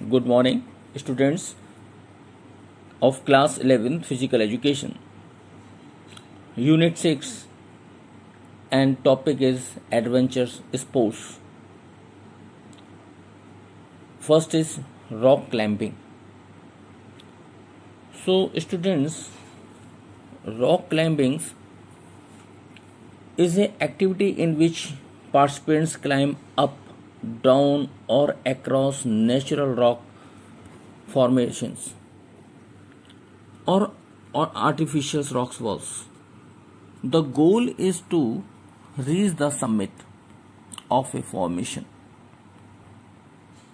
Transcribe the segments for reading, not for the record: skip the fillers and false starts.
Good morning, students of class 11 physical education. Unit 6 and topic is adventure sports. First is rock climbing. So students, rock climbing is an activity in which participants climb up, down or across natural rock formations or artificial rock walls. The goal is to reach the summit of a formation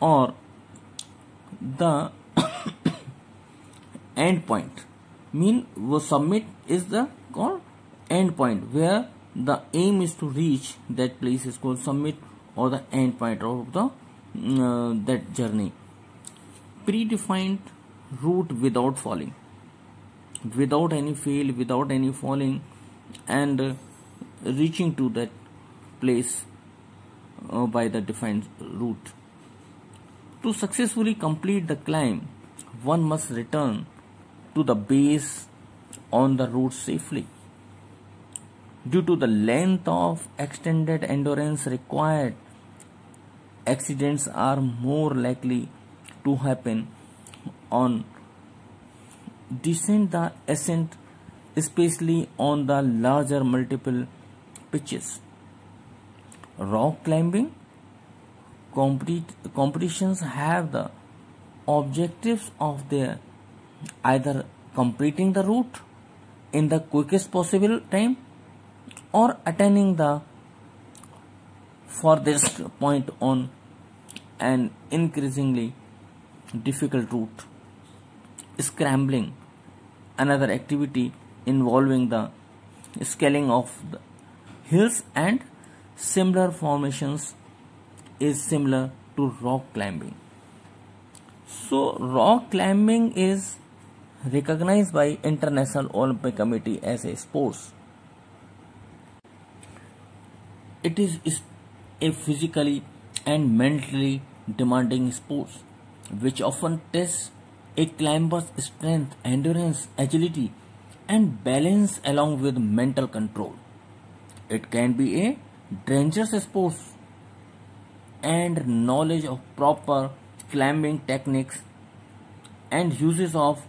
or the end point. The summit is the called end point, where the aim is to reach that place is called summit or the end point of the that journey. Predefined route without falling, without any fail, without any falling, and reaching to that place by the defined route. To successfully complete the climb, one must return to the base on the route safely. Due to the length of extended endurance required, accidents are more likely to happen on descent than ascent, especially on the larger multiple pitches. Rock climbing competitions have the objectives of their either completing the route in the quickest possible time or attaining the farthest point on an increasingly difficult route. Scrambling, another activity involving the scaling of the hills and similar formations, is similar to rock climbing. So rock climbing is recognized by International Olympic Committee as a sport. It is a physically and mentally demanding sport which often tests a climber's strength, endurance, agility and balance along with mental control. It can be a dangerous sport, and knowledge of proper climbing techniques and uses of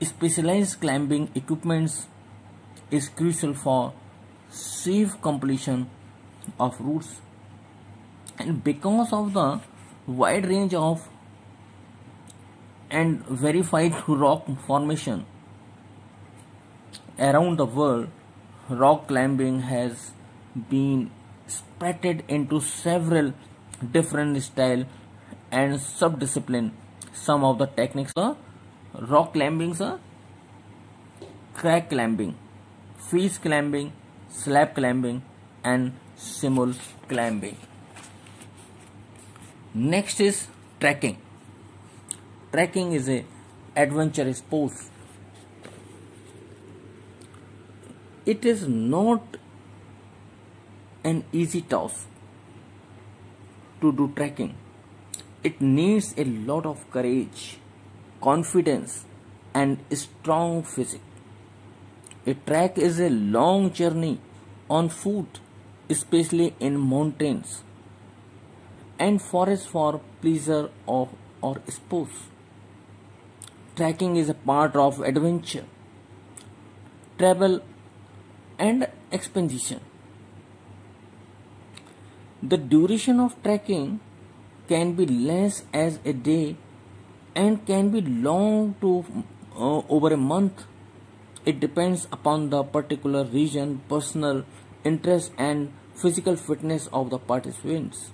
specialized climbing equipments is crucial for safe completion of routes. And because of the wide range of and verified rock formation around the world, rock climbing has been split into several different styles and sub-disciplines. Some of the techniques are rock climbing are crack climbing, face climbing, slab climbing and simul climbing. Next is trekking. Trekking is a adventure sport. It is not an easy task to do trekking. It needs a lot of courage, confidence and strong physique. A trek is a long journey on foot, especially in mountains and forests for pleasure or sports. Trekking is a part of adventure, travel and expedition. The duration of trekking can be less as a day and can be long to over a month. It depends upon the particular region, personal interest and physical fitness of the participants.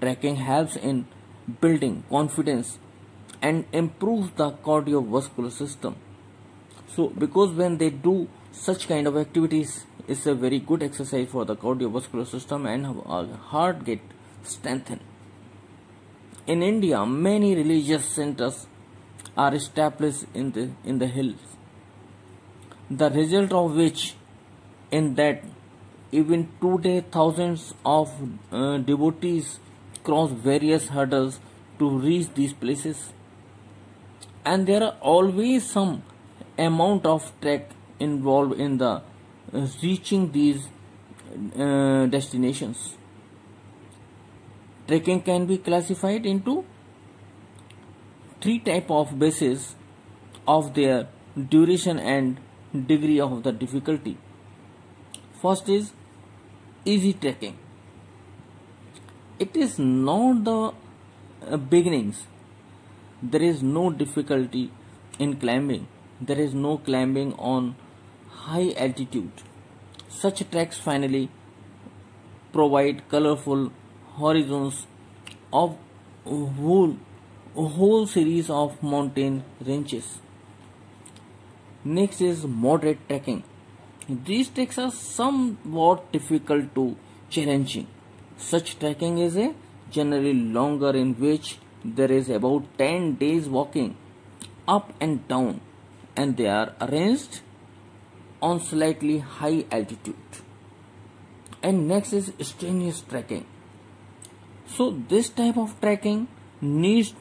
Trekking helps in building confidence and improves the cardiovascular system. So because when they do such kind of activities, it's a very good exercise for the cardiovascular system and heart get strengthened. In India, many religious centers are established in the hills, the result of which in that even today thousands of devotees cross various hurdles to reach these places, and there are always some amount of trek involved in the reaching these destinations. Trekking can be classified into three type of bases of their duration and degree of the difficulty. First is easy trekking. It is not the beginnings. There is no difficulty in climbing. There is no climbing on high altitude. Such treks finally provide colorful horizons of a whole series of mountain ranges. Next is moderate trekking. These treks are somewhat difficult to challenging. Such trekking is a generally longer, in which there is about 10 days walking up and down, and they are arranged on slightly high altitude. And next is strenuous trekking. So this type of trekking needs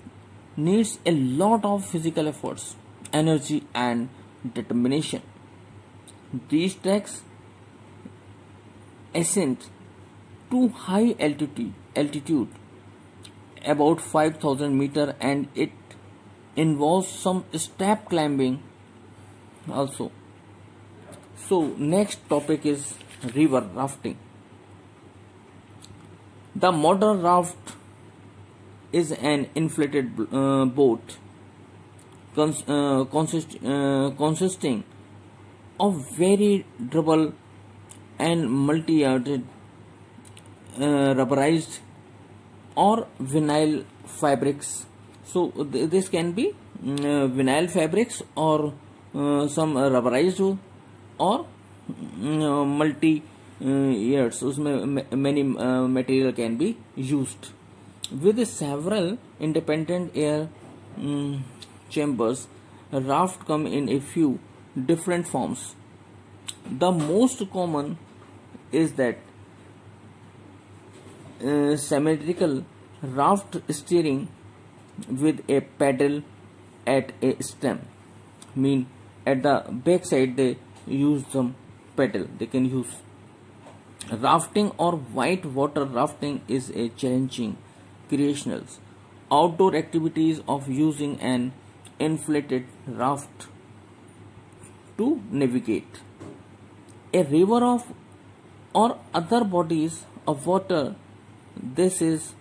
a lot of physical efforts, energy and determination. These treks ascend to high altitude about 5,000 meter, and it involves some step climbing also. So next topic is river rafting. The modern raft is an inflated boat consisting of very durable and multi-layered rubberized or vinyl fabrics. So this can be vinyl fabrics or some rubberized or multi years. उसमें many material can be used. With several independent air chambers, raft come in a few different forms. The most common is that symmetrical raft steering with a paddle at a stem. Mean at the back side they use some paddle they can use. Rafting or white water rafting is a challenging recreational outdoor activities of using an inflated raft to navigate a river of or other bodies of water. This is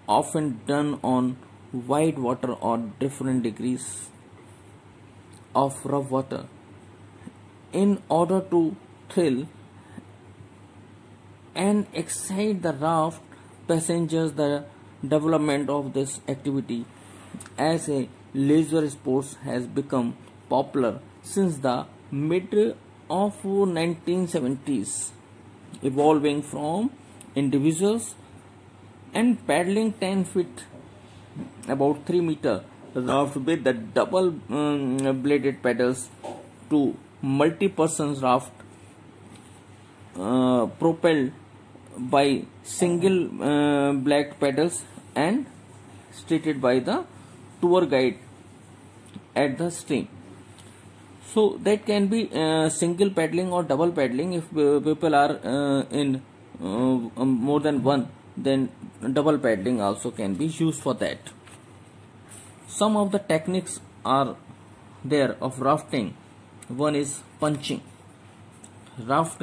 often done on wide water or different degrees of rough water. In order to thrill and excite the raft passengers, the development of this activity as a leisure sport has become popular since the mid of 1970s, evolving from individuals and paddling 10 feet about 3 meter raft with the double bladed paddles to multi-person raft propelled by single black paddles and stated by the tour guide at the stream. So that can be single paddling or double paddling. If people are in more than one, then double paddling also can be used for that. Some of the techniques are there of rafting. One is punching. Raft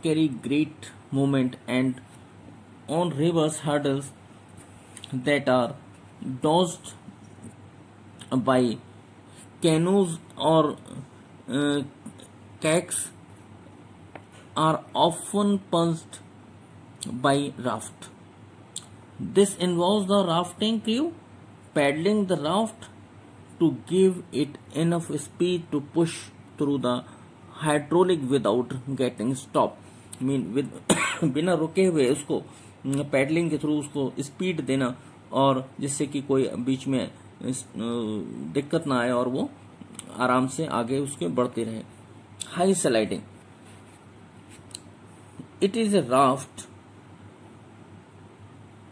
carry great movement and on rivers hurdles that are dodged by canoes or kayaks are often punched by raft. This involves the rafting crew paddling the raft to give it enough speed to push through the hydraulic without getting stopped. Mean with बिना रुके हुए उसको paddling के through उसको speed देना और जिससे कि कोई बीच में दिक्कत ना आए और वो आराम से आगे उसके बढ़ते रहे. High sliding. It is a raft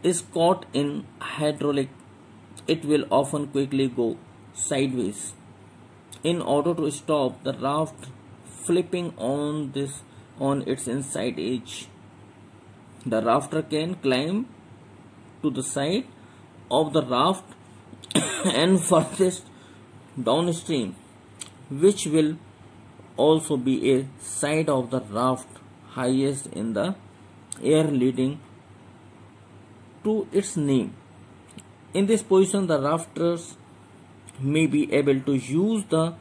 is caught in hydraulic, it will often quickly go sideways. In order to stop the raft flipping on its inside edge, the rafter can climb to the side of the raft and furthest downstream, which will also be a side of the raft highest in the air leading to its name. In this position, the rafters may be able to use the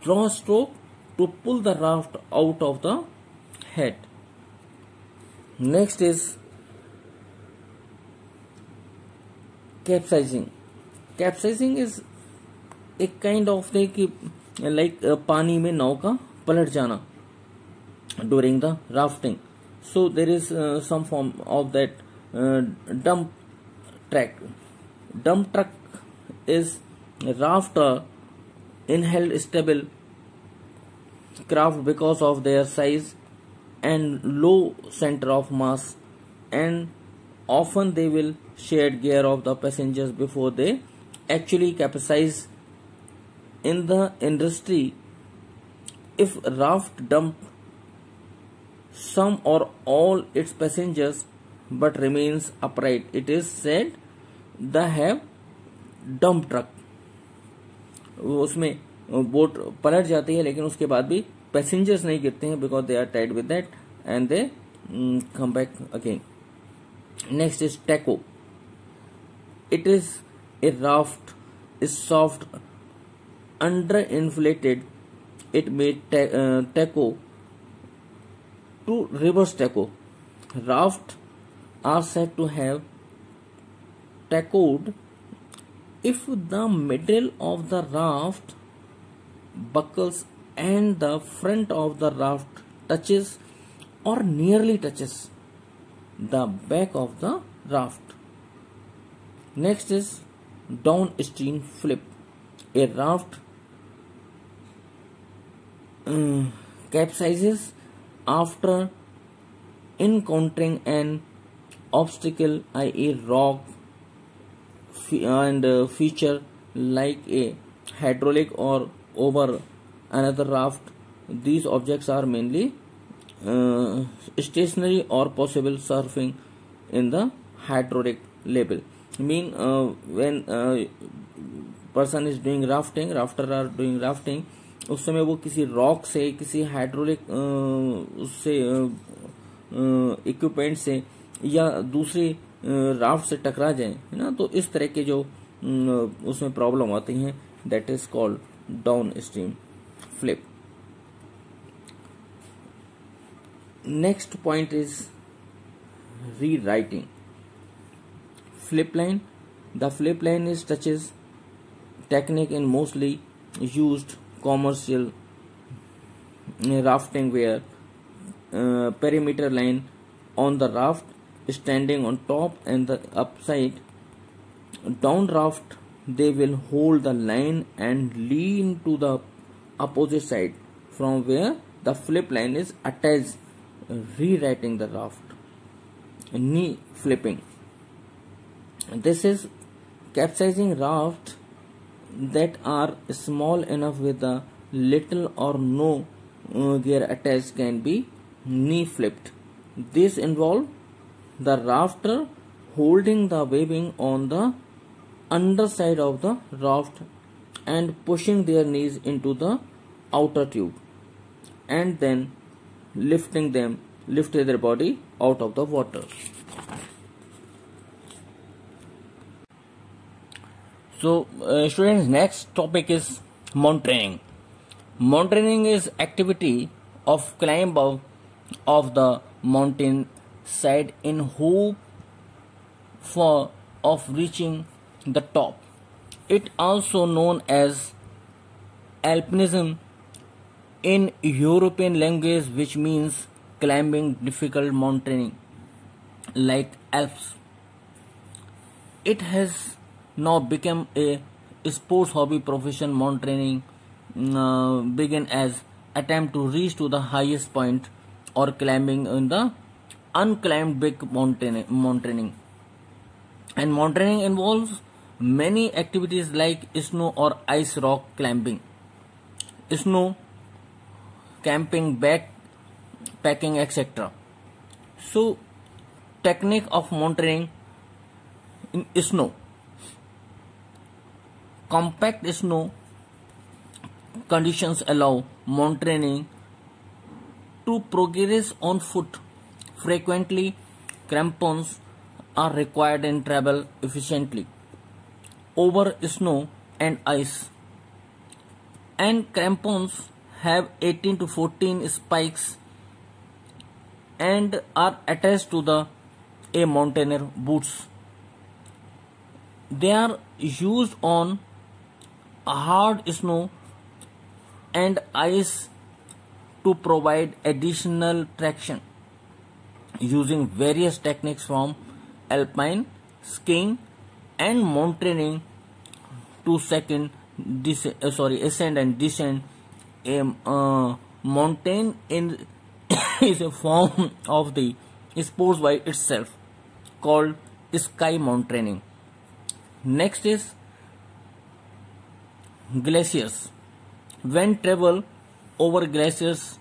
draw stroke to pull the raft out of the head. Next is capsizing. Capsizing is एक kind of like पानी में नाव का पलट जाना during the rafting. So there is some form of that dump truck. Dump truck is rafter inheld stable craft because of their size and low center of mass, and often they will shed gear of the passengers before they actually capsize. In the industry, if raft dump some or all its passengers but remains upright, it is said they have dump truck. उसमें boat पलट जाती है लेकिन उसके बाद भी passengers नहीं गिरते हैं because they are tied with that and they come back again. Next is taco. It is a raft, is soft, underinflated. It may taco to reverse taco. Raft are said to have tacoed if the middle of the raft buckles and the front of the raft touches or nearly touches the back of the raft. Next is downstream flip. A raft capsizes after encountering an obstacle, i.e. rock and feature like a hydraulic or over another raft. These objects are mainly stationary or possible surfing in the hydraulic level. When person is doing rafting, rafter are doing rafting, उस समय वो किसी rock से, किसी hydraulic उससे equipment से या दूसरी राफ्ट से टकरा जाए, है ना, तो इस तरह के जो उसमें प्रॉब्लम आती हैं, that is called down stream flip. Next point is री writing. Flip line. The flip line is touches technique in mostly used commercial rafting where perimeter line on the raft standing on top and the upside down raft, they will hold the line and lean to the opposite side from where the flip line is attached, rewriting the raft. Knee flipping. This is capsizing rafts that are small enough with a little or no gear attached can be knee flipped. This involves the rafter holding the webbing on the underside of the raft and pushing their knees into the outer tube and then lifting their body out of the water. So students, next topic is mountaineering. Mountaineering is activity of climb up of the mountain side in hope of reaching the top. It also known as alpinism in European language, which means climbing difficult mountaineering like Alps. It has now become a sports hobby profession. Mountaineering began as attempt to reach to the highest point or climbing in the unclimbed big mountaineering. And mountaineering involves many activities like snow or ice rock climbing, snow camping, backpacking, etc. So, technique of mountaineering in snow. Compact snow conditions allow mountaineering to progress on foot. Frequently, crampons are required in travel efficiently over snow and ice. And crampons have 18 to 14 spikes and are attached to the a mountaineer boots. They are used on hard snow and ice to provide additional traction using various techniques from alpine skiing and mountaineering to ascend and descend. A mountain is a form of the sports by itself called sky mountaineering. Next is glaciers. When travel over glaciers,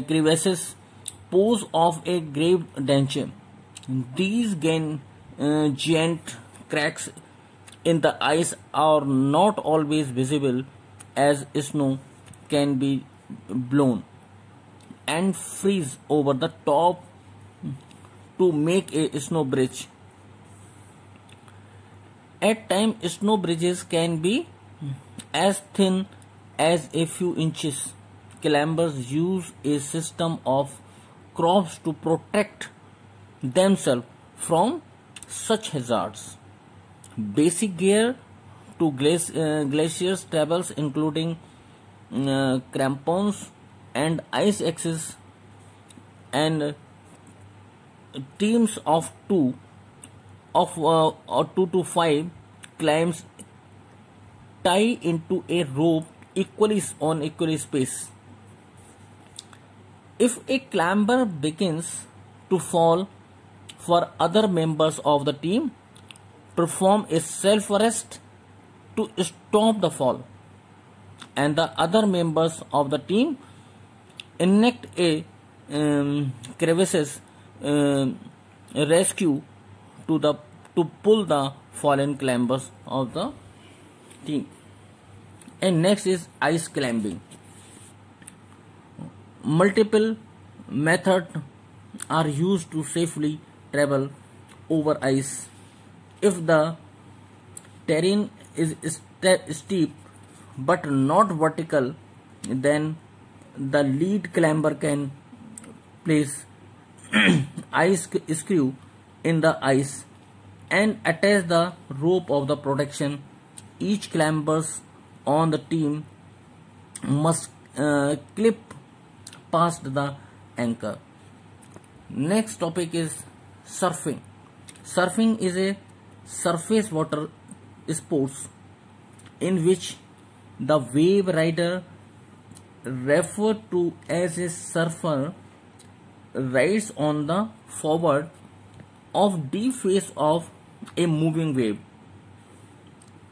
crevasses pose of a grave danger. These giant cracks in the ice are not always visible as snow can be blown and freeze over the top to make a snow bridge. At times, snow bridges can be as thin as a few inches. Climbers use a system of crops to protect themselves from such hazards. Basic gear to glaciers travels including crampons and ice axes, and teams of two or 2 to 5 climbs tie into a rope equally spaced. If a climber begins to fall, for other members of the team perform a self arrest to stop the fall, and the other members of the team enact a crevices rescue to pull the fallen climbers of the team. And next is ice climbing. Multiple methods are used to safely travel over ice. If the terrain is steep but not vertical, then the lead climber can place ice screw in the ice and attach the rope of the protection. Each climbers on the team must clip past the anchor. Next topic is surfing. Surfing is a surface water sports in which the wave rider, referred to as a surfer, rides on the forward of the face of a moving wave,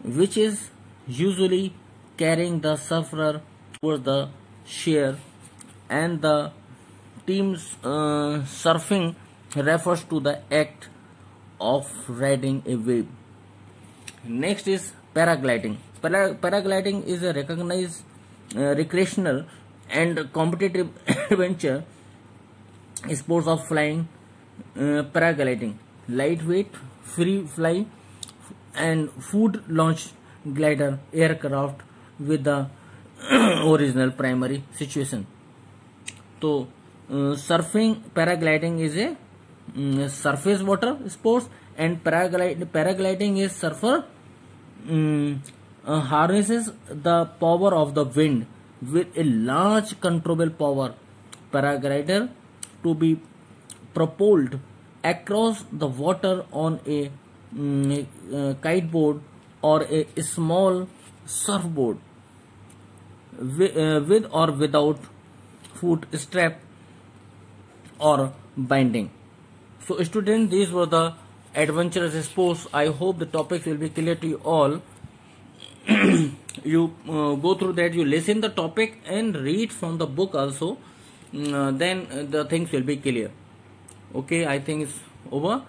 which is usually carrying the surfer towards the shore, and the team's surfing refers to the act of riding a wave. Next is paragliding. Paragliding is a recognized recreational and competitive adventure sports of flying. Paragliding, lightweight, free fly, and food launch glider aircraft with the original primary situation. So, paragliding is a surface water sports, and paragliding is surfer harnesses the power of the wind with a large controllable power paraglider to be propelled across the water on a kiteboard or a small surfboard with or without foot strap or binding. So students, these were the adventurous sports. I hope the topics will be clear to you all. You go through that, you listen the topic and read from the book also. Then the things will be clear. Okay, I think it's over.